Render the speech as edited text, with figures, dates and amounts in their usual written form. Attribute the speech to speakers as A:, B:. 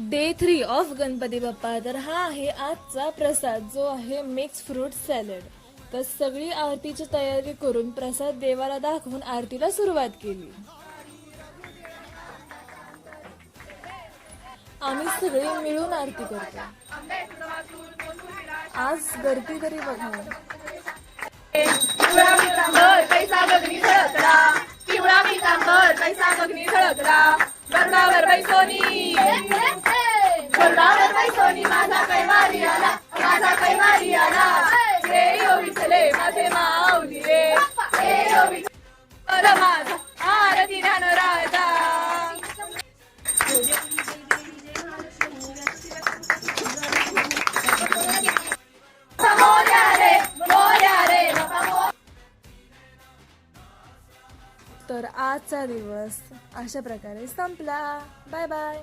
A: Day 3 of Ganpati Bappa. तर हा आहे आजचा प्रसाद जो आहे मिक्स फ्रूट सॅलड. तर सगळी आरतीची तयारी करून प्रसाद देवाला दाखवून आरतीला सुरुवात केली. आम्ही सगळे मिळून आरती करतो. आज गर्दी तरी बघा.
B: पैसा बघणी झळकला, पिवळा पितांबर पैसा बघणी झळकला, गरुडावर बैसोनी माझा कैवारी आला, माझा कैवारी आला, रे ओ विठले माझे माऊली रे, रे ओ विठ्ठल माझा आरती ज्ञान राजा.
A: तर आजचा दिवस अशा प्रकारे संपला. Bye bye.